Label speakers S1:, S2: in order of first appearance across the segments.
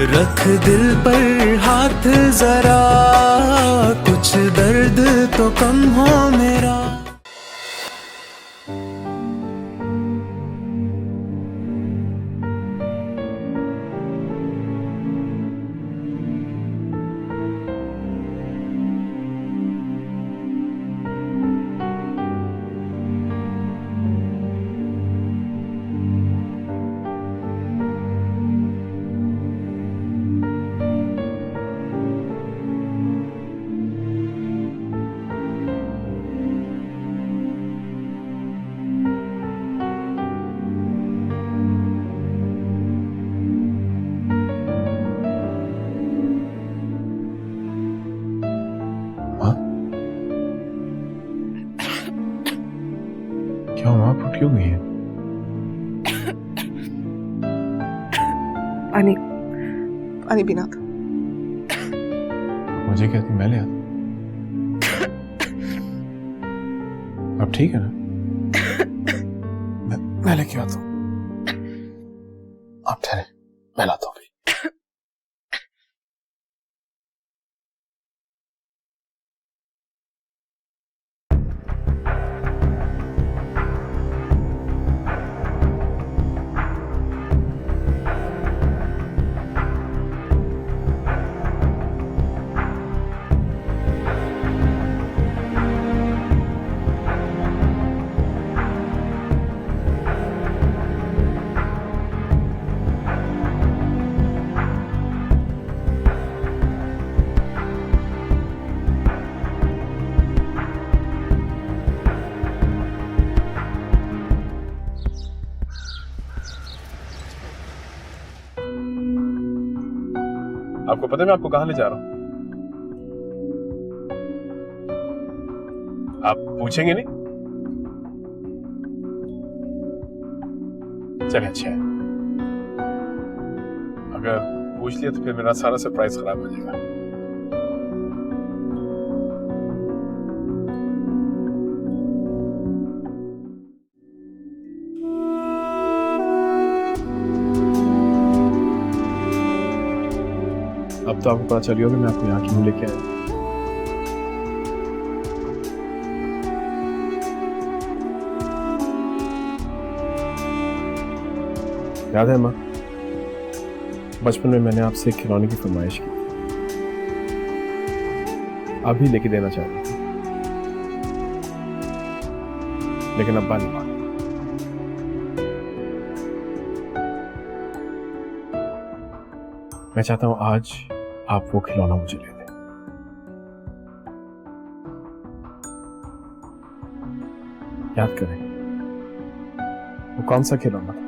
S1: रख दिल पर हाथ जरा, कुछ दर्द तो कम हो मेरा।
S2: क्या हुआ? फुट क्यों गई है?
S3: पानी पानी पीना था।
S2: मुझे कहती मैं ले आता। अब ठीक है ना? मैं लेके आता हूँ। आप ठहरे, मैं लाता हूँ। आपको पता है मैं आपको कहां ले जा रहा हूं? आप पूछेंगे नहीं? चलिए अच्छा है। अगर पूछ लिया तो फिर मेरा सारा सरप्राइज खराब हो जाएगा। अब तो आपको पता चली होगी मैं आपको यहाँ क्यों लेके आया। याद है माँ, बचपन में मैंने आपसे एक खिलौने की फरमाइश की, आप भी लेके देना चाह रही थी, लेकिन अब्बा नहीं माने। मैं चाहता हूं आज आप वो खिलौना मुझे ले दें। याद करें वो कौन सा खिलौना था?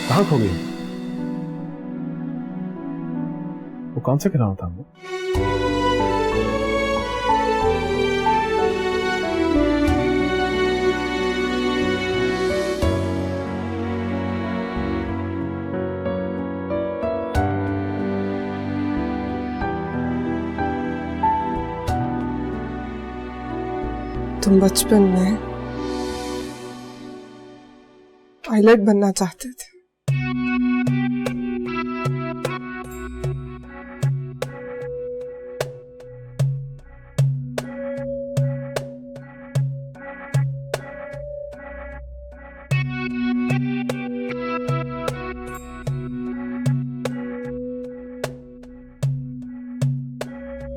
S2: कहाँ खो गई? वो कौन सा खिलौना था वो?
S3: तुम बचपन में पायलट बनना चाहते थे।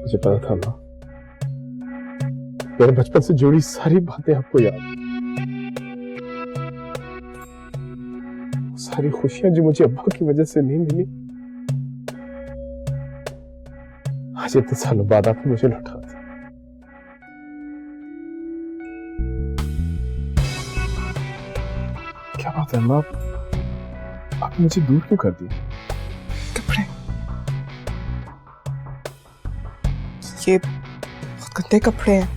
S2: मुझे पता था माँ, मेरे बचपन से जुड़ी सारी बातें आपको याद हैं। सारी खुशियां जो मुझे अब्बा की वजह से नहीं मिली, आज इतने सालों बाद आपने मुझे लौटा दी। क्या बात है माँ, आपने मुझे दूर क्यों कर दिया?
S3: कपड़े, ये बहुत गंदे कपड़े हैं,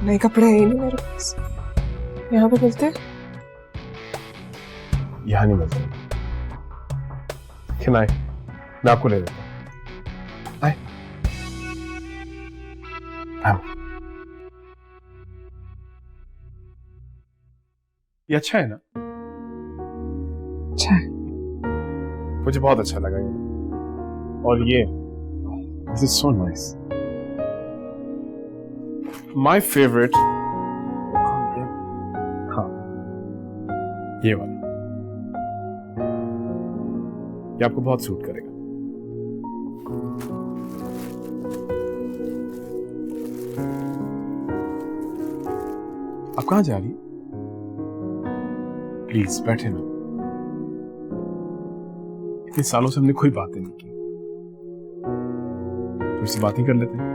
S3: नए कपड़े हैं ही नहीं मेरे पास। यहाँ पे मिलते हैं?
S2: यहाँ नहीं मिलते, खिलाएं, मैं आपको ले देता हूं। आए। हाँ। ये अच्छा है ना?
S3: अच्छा है।
S2: मुझे बहुत अच्छा लगा ये। और ये this is so nice. My favourite. हाँ, ये वाला, ये आपको बहुत सूट करेगा। आप कहां जा रही हैं? प्लीज बैठे ना। इतने सालों से हमने कोई बातें नहीं की, थोड़ी सी बातें कर लेते हैं।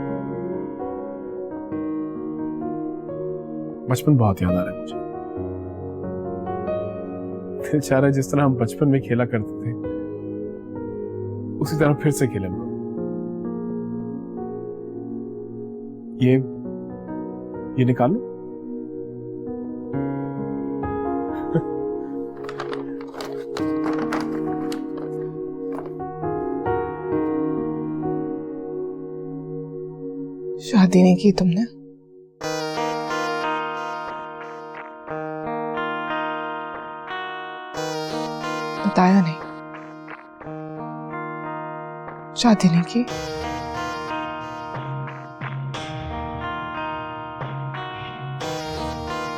S2: बचपन बहुत याद आ रहा है मुझे। दिल चाह रहा है जिस तरह हम बचपन में खेला करते थे उसी तरह फिर से खेलें। ये निकालो।
S3: शादी नहीं की तुमने? बताया नहीं। शादी नहीं की?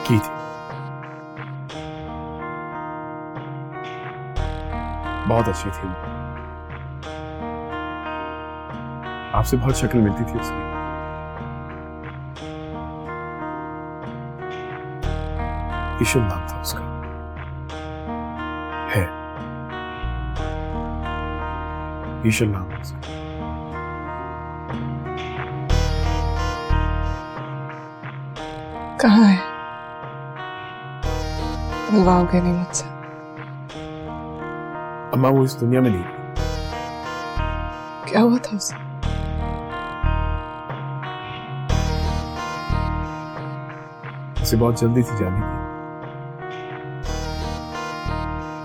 S2: की थी, बहुत अच्छी थी। आपसे बहुत शक्ल मिलती थी उसकी। ईशल नाम था उसका। है, ईशल नाम था उसका।
S3: कहाँ है? बुलवाओगे नहीं मुझसे?
S2: अम्मा वो इस दुनिया में नहीं।
S3: क्या हुआ था उसे?
S2: उसे बहुत जल्दी थी जाने की,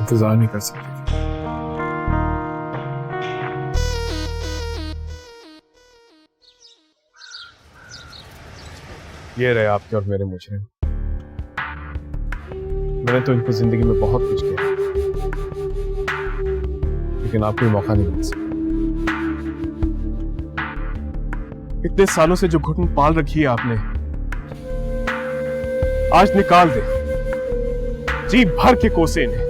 S2: इंतजार नहीं कर सकती थी। ये रहे आपके और मेरे मुजरिम। मैंने तो इनको जिंदगी में बहुत कुछ किया, लेकिन आपको ये मौका नहीं मिल सका। इतने सालों से जो घुटन पाल रखी है आपने, आज निकाल दे। जी भर के कोसे इन्हें।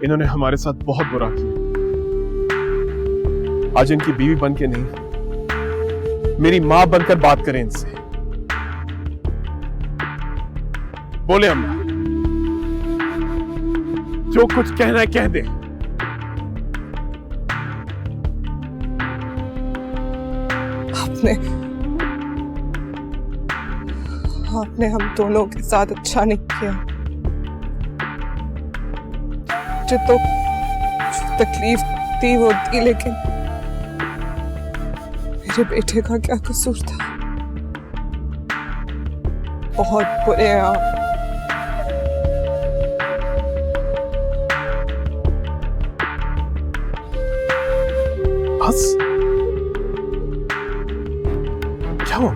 S2: इन्होंने हमारे साथ बहुत बुरा किया। आज इनकी बीवी बन के नहीं, मेरी मां बनकर बात करें इनसे। बोले अम्मा, जो कुछ कहना है कह दे।
S3: आपने हम दोनों के साथ अच्छा नहीं किया। मुझे तो तकलीफ थी वो थी, लेकिन मेरे बेटे का क्या कसूर था? बहुत बुरे हैं आप।
S2: बस क्या हुआ?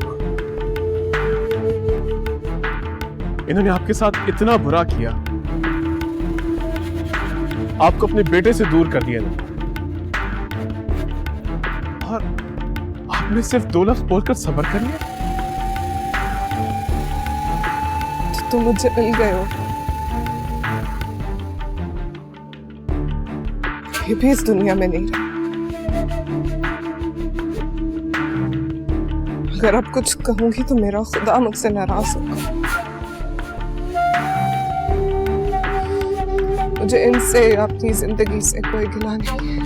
S2: इन्होंने आपके साथ इतना बुरा किया, आपको अपने बेटे से दूर कर दिया ना, और आपने सिर्फ 2 लफ्ज बोलकर सब्र कर लिया।
S3: तो तुम मुझे मिल गए हो। ये भी इस दुनिया में नहीं रहे। अगर अब कुछ कहूंगी तो मेरा खुदा मुझसे नाराज होगा। मुझे इनसे अपनी जिंदगी से कोई गिला नहीं है।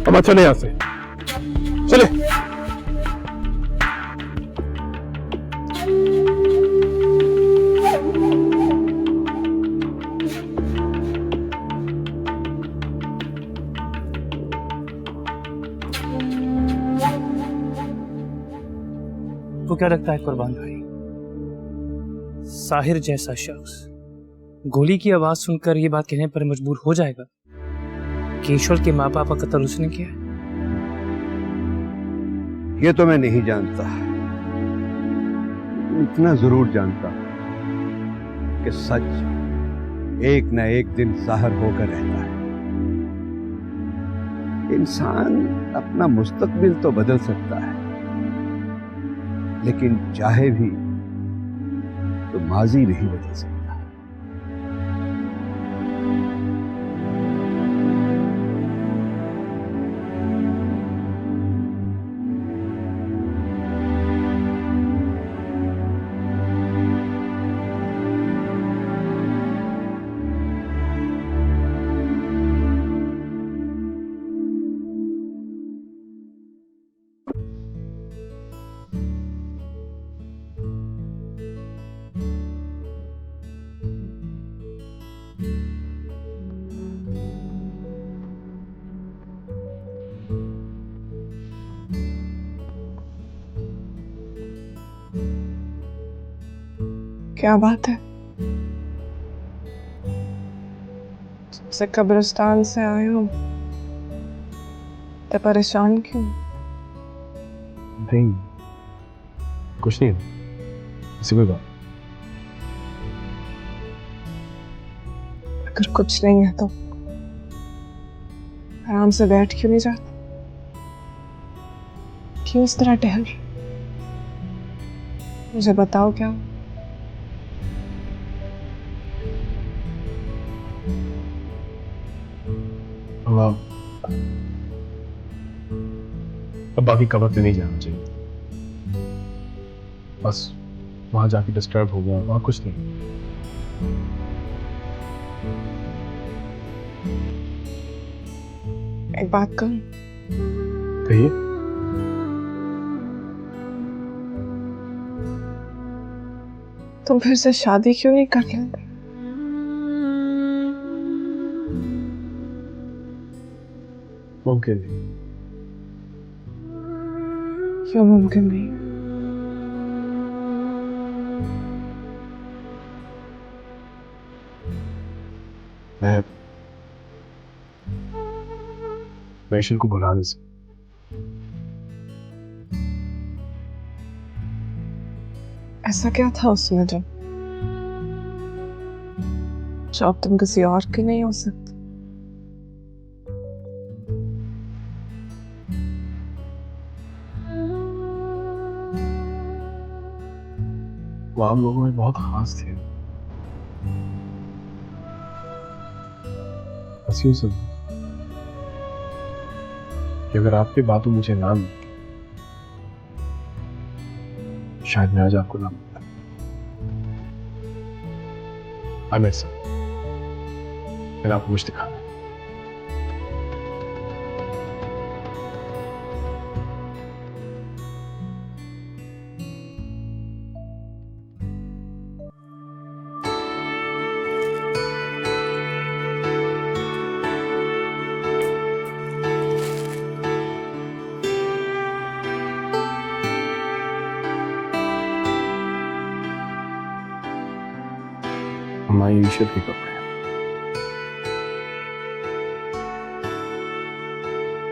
S2: अम्मा चले यहां से, चले। वो
S4: क्या लगता है कुर्बान भाई, साहिर जैसा शख्स गोली की आवाज सुनकर ये बात कहने पर मजबूर हो जाएगा कि ईश्वर के माँ बाप का कत्ल उसने किया है?
S5: ये तो मैं नहीं जानता, इतना जरूर जानता कि सच एक न एक दिन जाहिर होकर रहता है। इंसान अपना मुस्तकबिल तो बदल सकता है, लेकिन चाहे भी तो माजी नहीं बदल सकता।
S3: क्या बात है, से कब्रिस्तान से आए हो तो परेशान क्यों?
S2: नहीं, कुछ नहीं, ऐसी कोई बात।
S3: अगर कुछ नहीं है तो आराम से बैठ क्यों नहीं जाते? क्यों इस तरह टहल रहे? मुझे बताओ क्या?
S2: अब बाकी कबर पे नहीं जाना चाहिए, बस वहां जाके डिस्टर्ब हो गया, वहां कुछ नहीं।
S3: एक बात कहूं?
S2: कहिए।
S3: तुम फिर से शादी क्यों नहीं कर लेते?
S2: मुमकिन नहीं।
S3: क्यों मुमकिन नहीं?
S2: मैं ईश्वर को बुला नहीं सकता।
S3: ऐसा क्या था उसमें जो अब तुम किसी और की नहीं हो सकते?
S2: वो हम लोगों में बहुत खास थे, बस यूं समझो कि अगर आपकी बातों मुझे ना मिलती, शायद मैं आज आपको ना मिलता। आमिर साहब, मैंने आपको कुछ दिखाना है। हमारी ईश्वर के कपड़े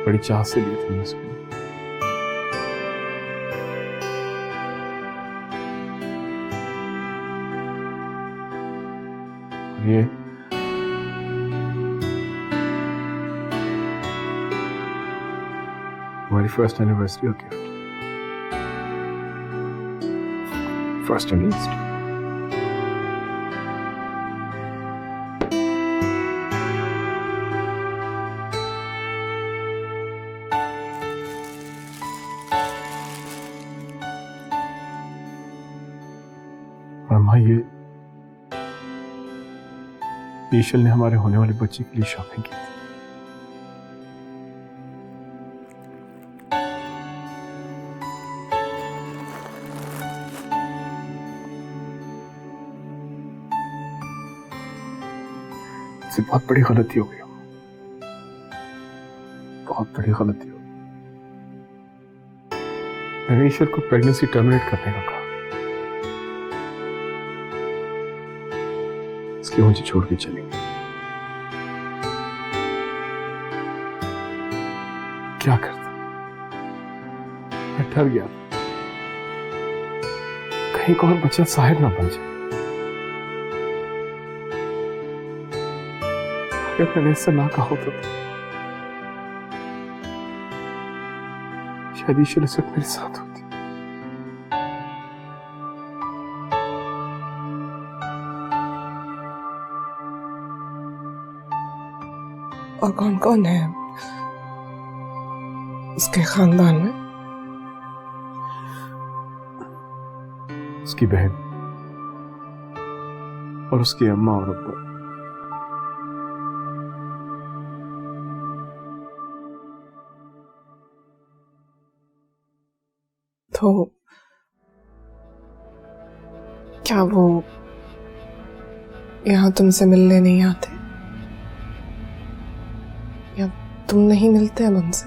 S2: बड़ी चाह से लिए थे इसको। ये हमारी फर्स्ट एनिवर्सरी का गिफ्ट, फर्स्ट एंड लास्ट। अम्मा, ये ईशल ने हमारे होने वाले बच्चे के लिए शॉपिंग की थी। इससे बहुत बड़ी गलती हो गई, बहुत बड़ी गलती हो गई। मैंने ईश्वर को प्रेगनेंसी टर्मिनेट करने का कहा, इसलिए मुझे छोड़ के चली गई। क्या करता, मैं डर गया कहीं को और बच्चा साहिर ना बन जाए। अगर मैंने इससे ना कहा होता तो शायद ईश्वर इस वक्त मेरे साथ होती।
S3: और कौन कौन है उसके खानदान में?
S2: उसकी बहन और उसकी अम्मा और अब्बा।
S3: तो क्या वो यहाँ तुमसे मिलने नहीं आते या तुम नहीं मिलते अब उनसे?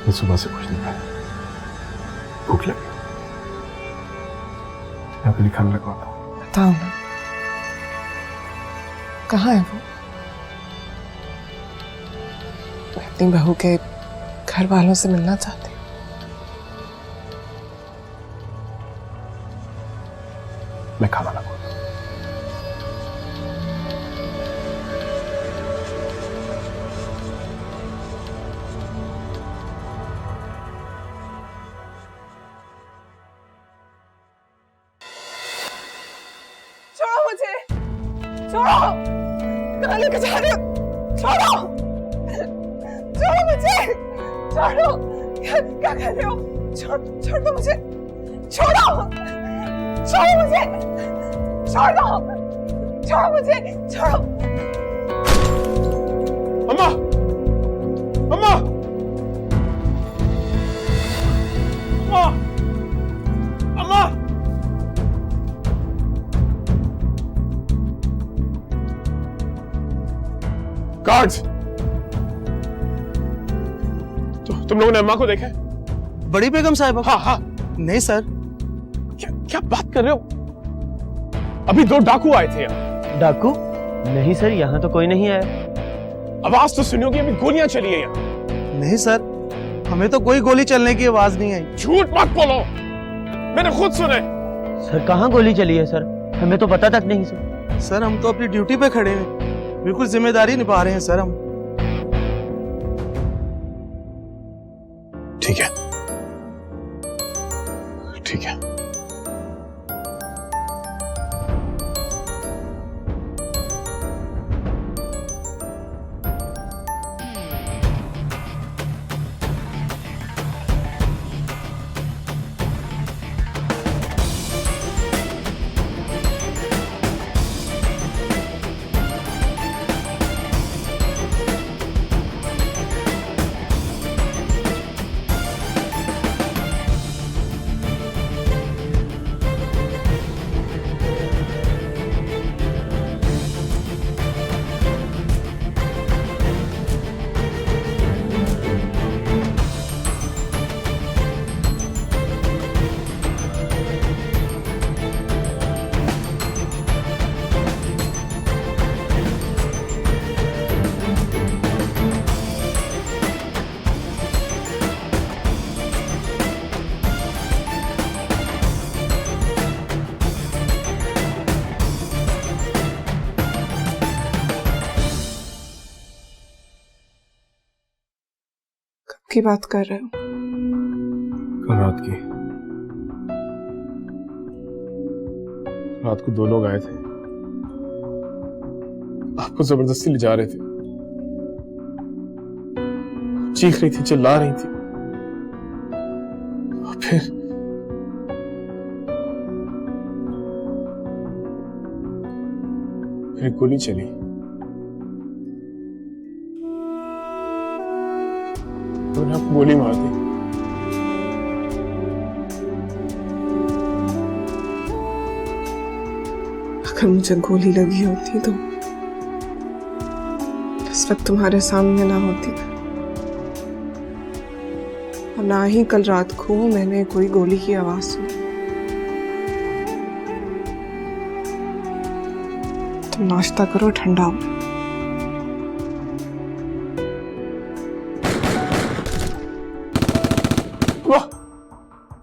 S2: मैं सुबह से कुछ नहीं खाया, भूख लगी, मैं अपनी खाने लगवाता हूँ।
S3: बताओ ना, कहाँ है वो? मैं अपनी बहू के घर वालों से मिलना चाहती हूँ।
S2: मैं खाना लगवाता हूँ।
S3: छोड़ो मुझे, छोड़ो, कहाँ लेके जा रहे हो? छोड़ो, छोड़ो मुझे, छोड़ो, क्या कर रहे हो? छोड़ दो मुझे, छोड़ो, छोड़ो मुझे, छोड़ो, छोड़ो मुझे, छोड़ो।
S2: अम्मा, अम्मा, अम्मा, अम्मा। गार्ड्स, तो तुम लोगों ने अम्मा को देखा है?
S6: बड़ी बेगम साहिबा?
S2: हाँ हाँ।
S6: नहीं सर।
S2: क्या क्या बात कर रहे हो? अभी 2 डाकू आए थे यहाँ।
S6: डाकू? नहीं सर, यहाँ तो कोई नहीं आया।
S2: आवाज तो सुनी होगी, अभी गोलियां चली है यहाँ।
S6: नहीं सर, हमें तो कोई गोली चलने की आवाज नहीं आई।
S2: झूठ मत बोलो, मैंने खुद सुने।
S6: सर कहाँ गोली चली है सर? हमें तो पता तक नहीं सर। सर हम तो अपनी ड्यूटी पे खड़े हैं, बिल्कुल जिम्मेदारी निभा रहे हैं सर हम।
S2: ठीक है, ठीक है।
S3: की बात कर रहे हो?
S2: कल रात की। रात को 2 लोग आए थे, आपको जबरदस्ती ले जा रहे थे। चीख रही थी, चिल्ला रही थी, और फिर गोली चली। उन्होंने आपको गोली मार दी।
S3: अगर मुझे गोली लगी होती तो बस इस वक्त तुम्हारे सामने ना होती और ना ही कल रात को मैंने कोई गोली की आवाज सुनी। तुम नाश्ता करो, ठंडा हो।
S2: वाह,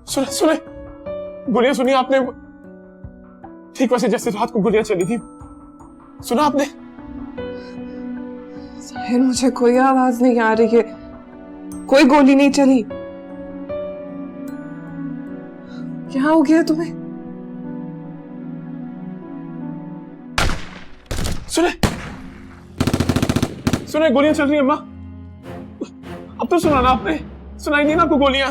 S2: सुने सुने, गोलियां सुनी आपने? ठीक वैसे जैसे रात को गोलियां चली थी, सुना आपने?
S3: साहिर, मुझे कोई आवाज नहीं आ रही है, कोई गोली नहीं चली। क्या हो गया तुम्हें?
S2: सुने सुने, गोलियां चल रही हैं अम्मा। अब तो सुना ना आपने? सुनाई नहीं ना आपको गोलियां?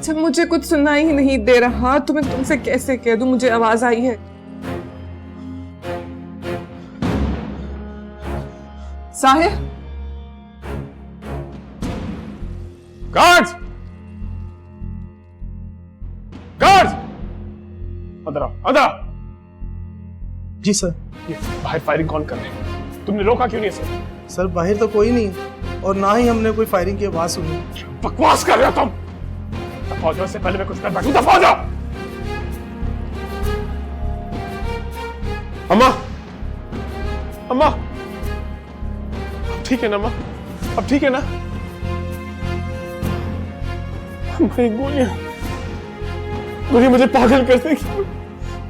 S3: जब मुझे कुछ सुनाई ही नहीं दे रहा तो मैं तुमसे कैसे कह दूं मुझे आवाज आई है? साहिर,
S2: गार्ड्स, गार्ड्स, अंदर आओ, अंदर आओ।
S6: जी सर।
S2: ये बाहर फायरिंग कौन कर रहे हैं? तुमने रोका क्यों नहीं सर?
S6: सर बाहर तो कोई नहीं है और ना ही हमने कोई फायरिंग की आवाज सुनी।
S2: बकवास कर रहे हो तुम। दफा जाओ, इससे पहले मैं कुछ कर बैठूं। दफा जाओ। अम्मा, अम्मा, अब ठीक है ना अम्मा? अब ठीक है ना? मेरी गोलियां मुझे पागल कर देगी।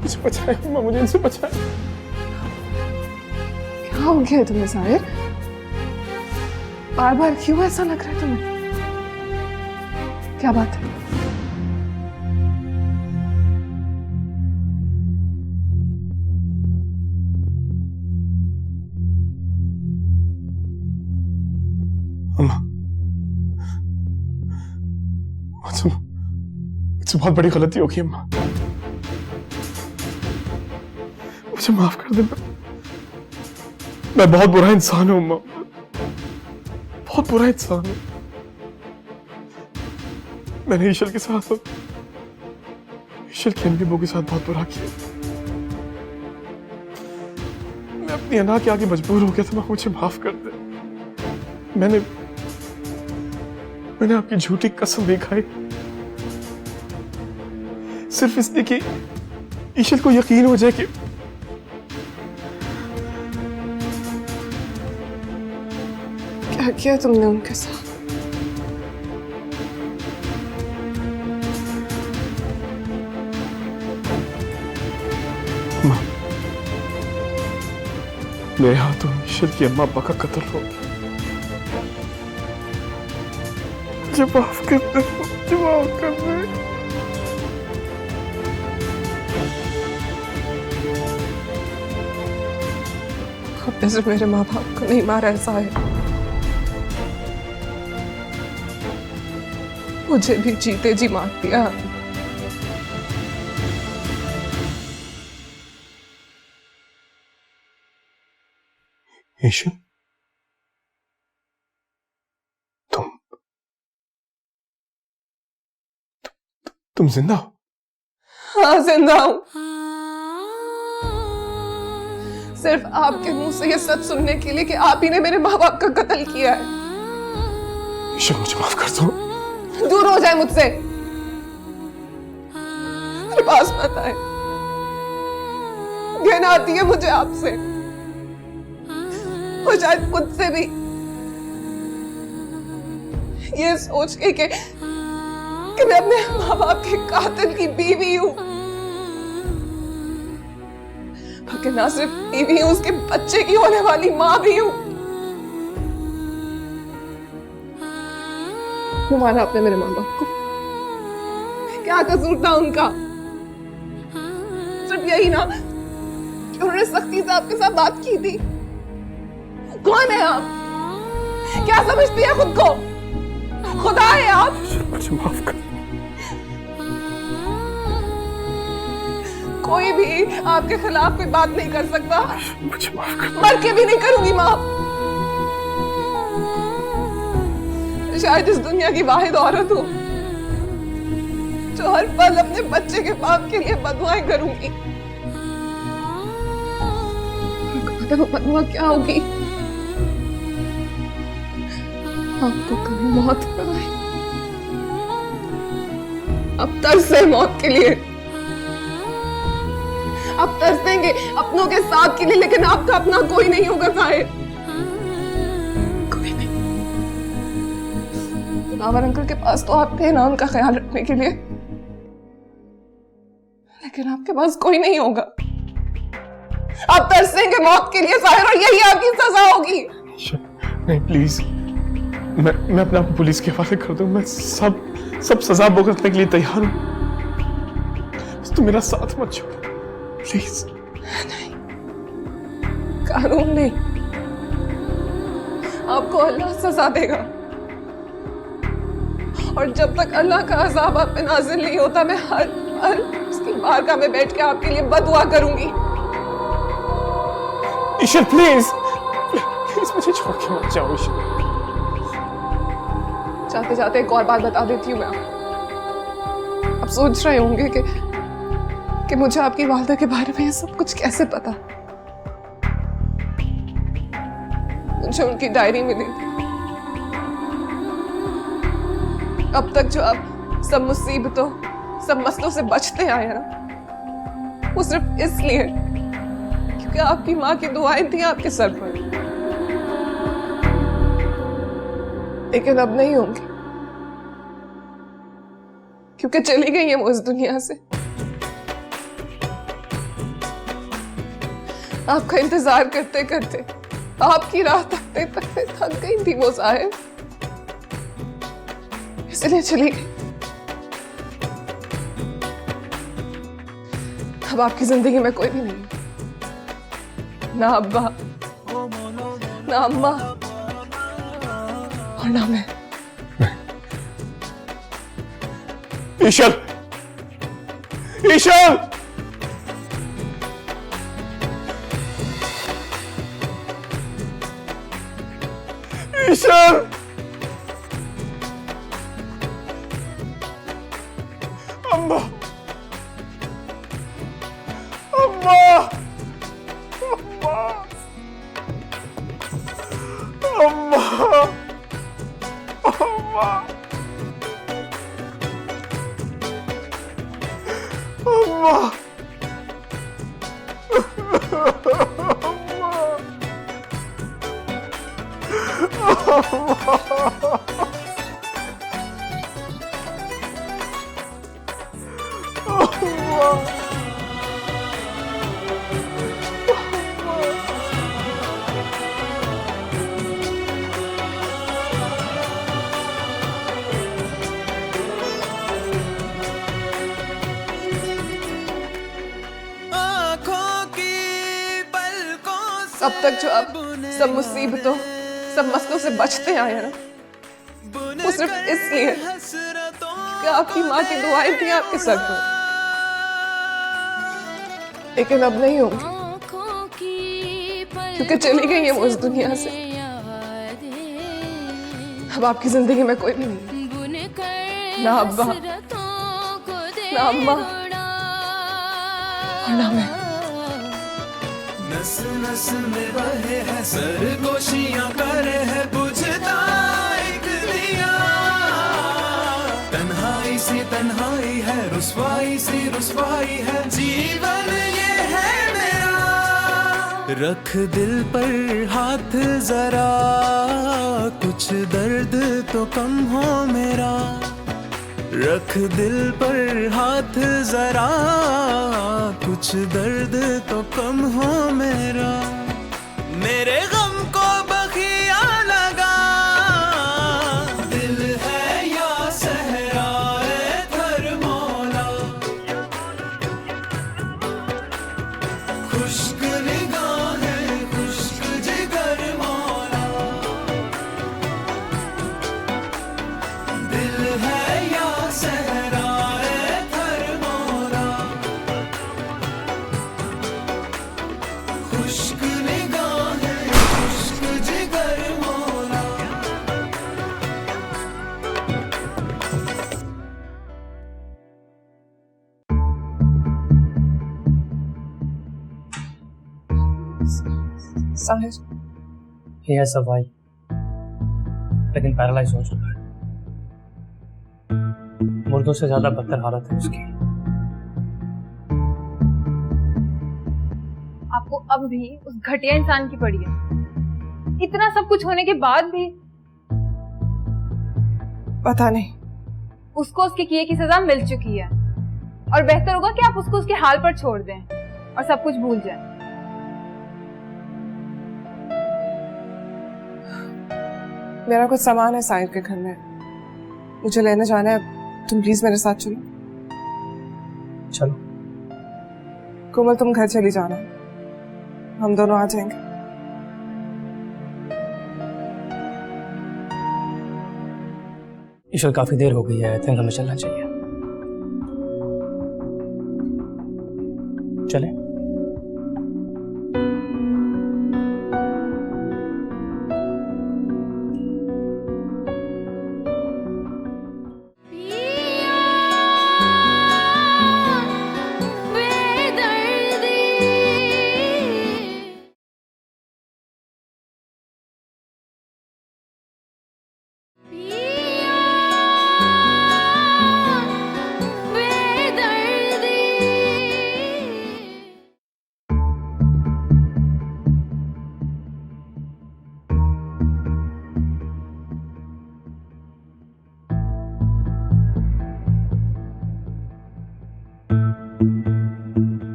S2: मुझे बचाए अम्मा, मुझे इनसे बचाए।
S3: क्या हो गया तुम्हें साहिर? बार बार क्यों ऐसा लग रहा है तुम्हें? क्या बात है?
S2: अम्मा, मुझसे बहुत बड़ी गलती होगी अम्मा, मुझे माफ कर दे। मैं बहुत बुरा इंसान हूं अम्मा, बहुत बुरा इंसान हूं। मैंने ईशल के साथ, ईशल की अम्मी के साथ बहुत बुरा किया। मैं अपनी अना के आगे मजबूर हो गया था। मुझे माफ कर दे। मैंने आपकी झूठी कसम भी खाई सिर्फ इसलिए कि ईशल को यकीन हो जाए कि
S3: क्या किया तुमने उनके साथ?
S2: मां, मेरे हाथों ईशल की अम्मा अब्बा का कत्ल हो गया। मुझे माफ कर दे, मुझे माफ कर दे।
S3: आपने सिर्फ मेरे माँ बाप को नहीं मारा है साहिर, मुझे भी जीते जी मार दिया।
S2: ईशल, तुम जिंदा हो?
S3: हाँ, जिंदा हूं। सिर्फ आपके मुंह से ये सच सुनने के लिए कि आप ही ने मेरे माँ बाप का कत्ल किया है।
S2: ईशल, मुझे माफ कर दो।
S3: दूर हो जाए मुझसे, मेरे पास मत आए। घृणा आती है मुझे आपसे, और शायद मुझसे भी, ये सोच के कि मैं अपने माँ बाप के कातिल की बीवी हूं। बल्कि ना सिर्फ बीवी हूं, उसके बच्चे की होने वाली माँ भी हूं। क्यों मारा आपने मेरे माँ बाप को? क्या कसूर था उनका? सिर्फ यही ना कि उन्होंने सख्ती से आपके साथ बात की थी। कौन है आप? क्या समझती है खुद को? खुदा है आप?
S2: मुझे माफ कर।
S3: कोई भी आपके खिलाफ कोई बात नहीं कर सकता।
S2: मुझे माफ कर।
S3: मर के भी नहीं करूंगी माफ। शायद इस दुनिया की वाहिद औरत हूं जो हर पल अपने बच्चे के पाप के लिए बदुआएं करूंगी। वो बदुआ क्या होगी? आपको कभी मौत न आए। अब तरसे मौत के लिए, अब तरसेंगे अपनों के साथ के लिए, लेकिन आपका अपना कोई नहीं होगा साहिर, कोई नहीं। नावर अंकल के पास तो आप थे ना उनका ख्याल रखने के लिए, लेकिन आपके पास कोई नहीं होगा। आप तरसेंगे मौत के लिए साहिर, और यही आपकी सजा होगी।
S2: नहीं प्लीज, मैं अपना पुलिस के हवाले कर दूं। मैं सब सजा भुगतने के लिए तैयार हूं। बस तुम मेरा साथ मत छोड़ो प्लीज।
S3: नहीं, कानून नहीं, आपको अल्लाह सजा देगा, और जब तक अल्लाह का अजाब आप पे नाजिल नहीं होता, मैं हर उसकी बारगाह में बैठ के आपके लिए बदुआ करूंगी।
S2: ईशा प्लीज, प्लीज मुझे छोड़ के मत जाओ ईशा।
S3: जाते जाते एक और बात बता देती हूँ मैं आपको। आप सोच रहे होंगे कि मुझे आपकी वालदा के बारे में ये सब कुछ कैसे पता। मुझे उनकी डायरी मिली थी। अब तक जो आप सब मुसीबतों, सब मसलों से बचते आए हैं ना, वो सिर्फ इसलिए क्योंकि आपकी माँ की दुआएं थी आपके सर पर। लेकिन अब नहीं होंगी, क्योंकि चली गई है वो इस दुनिया से। आपका इंतजार करते करते, आपकी राह तकते तकते थक गई थी वो साहिब, इसलिए चली गई। अब आपकी जिंदगी में कोई भी नहीं, ना अब्बा, ना अम्मा, और ना मैं।
S2: ईशल, ईशल, ईशल, अम्मा, अम्मा, अम्मा, अम्मा, अम्मा, अम्मा,
S3: अब तक जो आप सब मुसीबतों, सब मसलों से बचते आए हैं ना, वो सिर्फ इसलिए कि आपकी माँ की दुआएं थी आपके सर पर। लेकिन अब नहीं होंगी, क्योंकि चली गई है वो इस दुनिया से। अब आपकी जिंदगी में कोई भी नहीं, ना अब्बा, ना अम्मा, और ना मैं।
S1: नस नस में बहे है सरगोशियां करे है बुझता एक दिया। तन्हाई से तन्हाई है, रुसवाई से रुसवाई है, जीवन ये है मेरा। रख दिल पर हाथ जरा, कुछ दर्द तो कम हो मेरा। रख दिल पर हाथ जरा, कुछ दर्द तो कम हो मेरा। मेरे गम को बखिया लगा, दिल है या सहराए थर मौला। खुश्क निगाहें, खुश्क जिगर मौला। दिल है या सहराए थर मौला। खुश्क निगाहें, खुश्क जिगर मौला।
S3: साहिर,
S4: हे सवाई, लेकिन पैरालाइज हो चुका है। मुर्दों से ज्यादा बदतर हालत है उसकी।
S7: आपको अब भी उस घटिया इंसान की पड़ी है, इतना सब कुछ होने के बाद भी।
S3: पता नहीं,
S7: उसको उसके किए की सजा मिल चुकी है और बेहतर होगा कि आप उसको उसके हाल पर छोड़ दें और सब कुछ भूल जाएं।
S3: मेरा कुछ सामान है साहिर के घर में, मुझे लेने जाना है। तुम प्लीज मेरे साथ चलो।
S4: चलो।
S3: कोमल तुम घर चली जाना, हम दोनों आ जाएंगे।
S4: ईश्वर काफी देर हो गई है, आई थिंक हमें चलना चाहिए। चलें?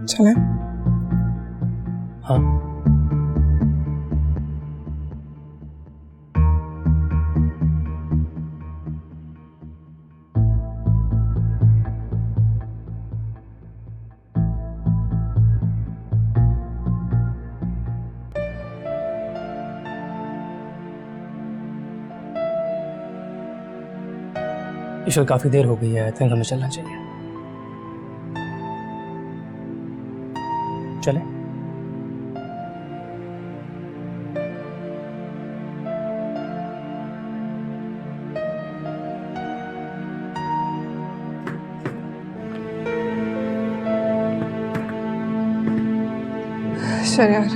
S3: चले?
S4: हाँ। ईश्वर काफी देर हो गई है, आई थिंक हमें चलना चाहिए। चलें?
S3: चल यार।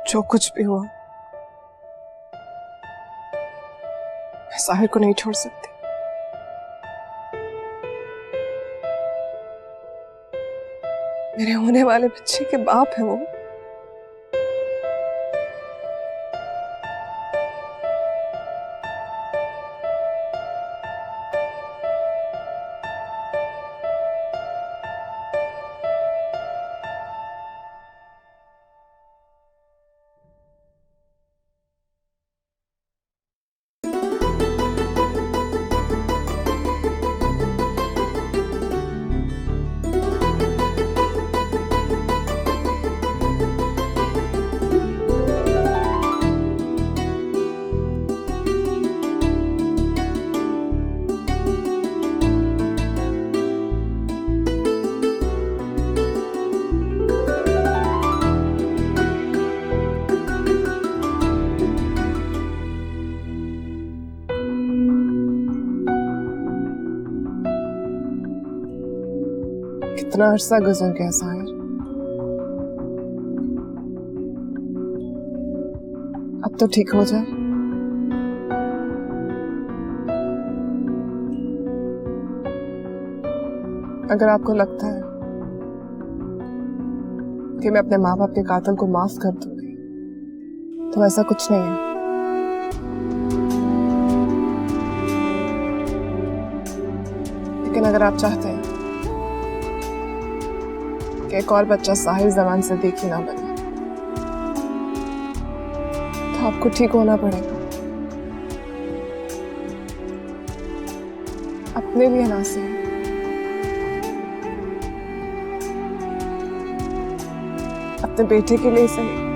S3: जो कुछ भी हुआ, मैं साहिर को नहीं छोड़ सकती। मेरे होने वाले बच्चे के बाप है वो। कितना अरसा गुजर गया साहिर, अब तो ठीक हो जाए। अगर आपको लगता है कि मैं अपने माँ बाप के कातिल को माफ कर दूंगी, तो ऐसा कुछ नहीं है। लेकिन अगर आप चाहते हैं कि एक और बच्चा साहिर जमान से देखी ना बने, तो आपको ठीक होना पड़ेगा, अपने लिए ना सही, अपने बेटे के लिए सही।